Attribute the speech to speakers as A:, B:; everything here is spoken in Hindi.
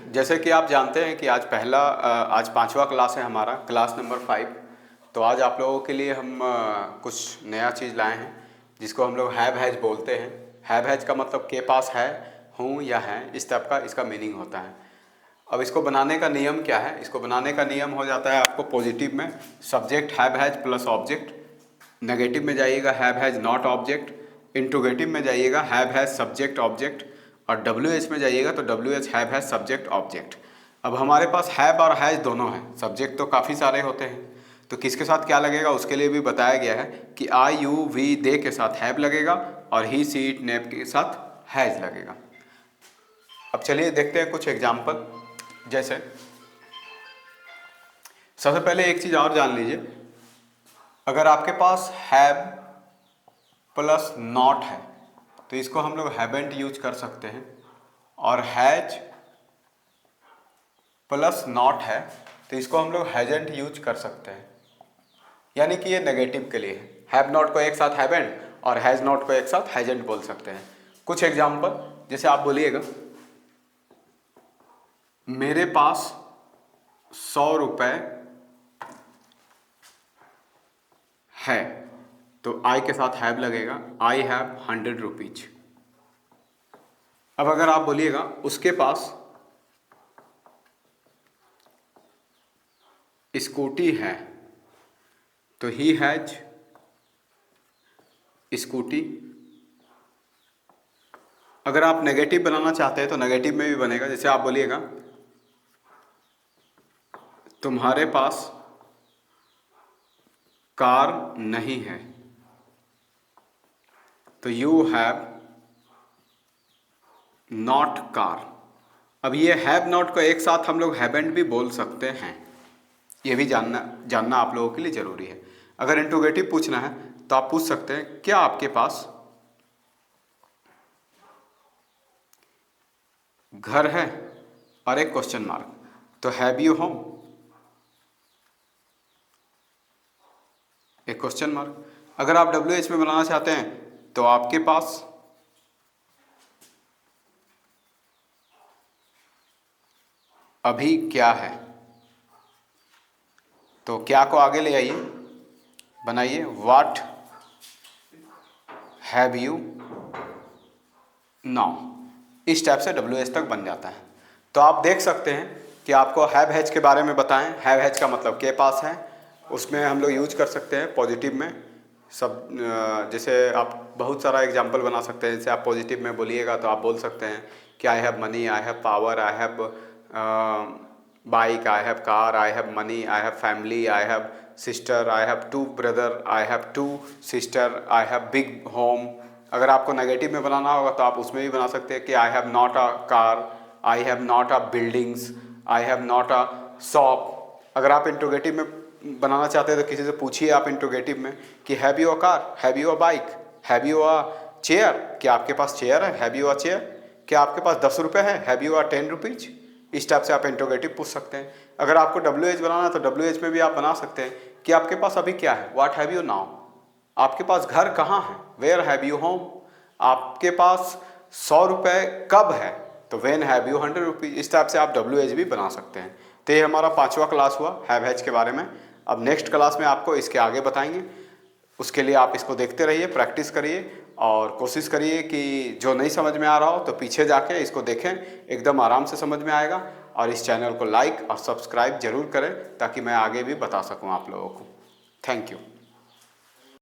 A: जैसे कि आप जानते हैं कि आज पांचवा क्लास है हमारा, क्लास नंबर 5। तो आज आप लोगों के लिए हम कुछ नया चीज़ लाए हैं जिसको हम लोग हैव हैज बोलते हैं। हैव हैज का मतलब के पास है, हूँ या है, इस टाइप का इसका मीनिंग होता है। अब इसको बनाने का नियम क्या है? इसको बनाने का नियम हो जाता है आपको पॉजिटिव में subject have has plus object, negative में जाइएगा have has not object, interrogative में जाइएगा हैव हैज सब्जेक्ट ऑब्जेक्ट, और डब्ल्यू एच में जाइएगा तो W H have has subject object. अब हमारे पास हैव और हैज दोनों हैं, सब्जेक्ट तो काफ़ी सारे होते हैं, तो किसके साथ क्या लगेगा उसके लिए भी बताया गया है कि आई यू वी दे के साथ हैव लगेगा और ही सी इट नेप के साथ हैज लगेगा। अब चलिए देखते हैं कुछ एग्जाम्पल। जैसे सबसे पहले एक चीज़ और जान लीजिए, अगर आपके पास हैव प्लस नॉट है तो इसको हम लोग हैवेंट यूज कर सकते हैं, और हैज प्लस नॉट है तो इसको हम लोग हैजेंट यूज कर सकते हैं। यानी कि ये नेगेटिव के लिए है, हैव नॉट को एक साथ हैवेंट और हैज नॉट को एक साथ हैजेंट बोल सकते हैं। कुछ एग्जाम्पल, जैसे आप बोलिएगा मेरे पास 100 रुपये है, तो आई के साथ हैव लगेगा, आई हैव 100 रुपीज। अब अगर आप बोलिएगा उसके पास स्कूटी है, तो ही हैज स्कूटी। अगर आप नेगेटिव बनाना चाहते हैं तो नेगेटिव में भी बनेगा। जैसे आप बोलिएगा तुम्हारे पास कार नहीं है, तो यू हैव नॉट कार। अब ये हैव नॉट को एक साथ हम लोग हैवेंट भी बोल सकते हैं, ये भी जानना आप लोगों के लिए ज़रूरी है। अगर इंट्रोगेटिव पूछना है तो आप पूछ सकते हैं क्या आपके पास घर है और एक क्वेश्चन मार्क, तो हैव यू होम, एक क्वेश्चन मार्क। अगर आप डब्ल्यू एच में बनाना चाहते हैं तो आपके पास अभी क्या है, तो क्या को आगे ले आइए, बनाइए व्हाट हैव यू नाउ। इस टाइप से डब्ल्यू एच तक बन जाता है। तो आप देख सकते हैं कि आपको हैव हैज के बारे में बताएं। हैव हैज का मतलब के पास है, उसमें हम लोग यूज कर सकते हैं पॉजिटिव में सब। जैसे आप बहुत सारा एग्जांपल बना सकते हैं। जैसे आप पॉजिटिव में बोलिएगा तो आप बोल सकते हैं कि I have money, I have power, I have bike, I have car, I have money, I have family, I have sister, I have 2 brother, I have 2 sister, I have big home. अगर आपको नेगेटिव में बनाना होगा तो आप उसमें भी बना सकते हैं कि I have not a car, I have not a buildings, I have not a shop. अगर आप इंट्रोगेटिव में बनाना चाहते हैं तो किसी से पूछिए आप इंट्रोगेटिव में कि have you a car, have you a bike, have you a chair, क्या आपके पास चेयर है, हैव यू अ चेयर, क्या आपके पास 10 रुपये है, हैव यू अ 10 रुपीज। इस टाइप से आप इंट्रोगेटिव पूछ सकते हैं। अगर आपको डब्ल्यू एच बनाना है तो डब्ल्यू एच में भी आप बना सकते हैं कि आपके पास अभी क्या है, व्हाट हैव यू नाउ। आपके पास घर कहाँ है, वेयर हैव यू होम। आपके पास 100 रुपये कब है, तो वेन हैव यू 100 रुपीज। इस टाइप से आप डब्ल्यू एच भी बना सकते हैं। तो ये हमारा 5वां क्लास हुआ हैव हैज के बारे में। अब नेक्स्ट क्लास में आपको इसके आगे बताएंगे। उसके लिए आप इसको देखते रहिए, प्रैक्टिस करिए और कोशिश करिए कि जो नहीं समझ में आ रहा हो तो पीछे जाके इसको देखें, एकदम आराम से समझ में आएगा। और इस चैनल को लाइक और सब्सक्राइब जरूर करें ताकि मैं आगे भी बता सकूं आप लोगों को। Thank you.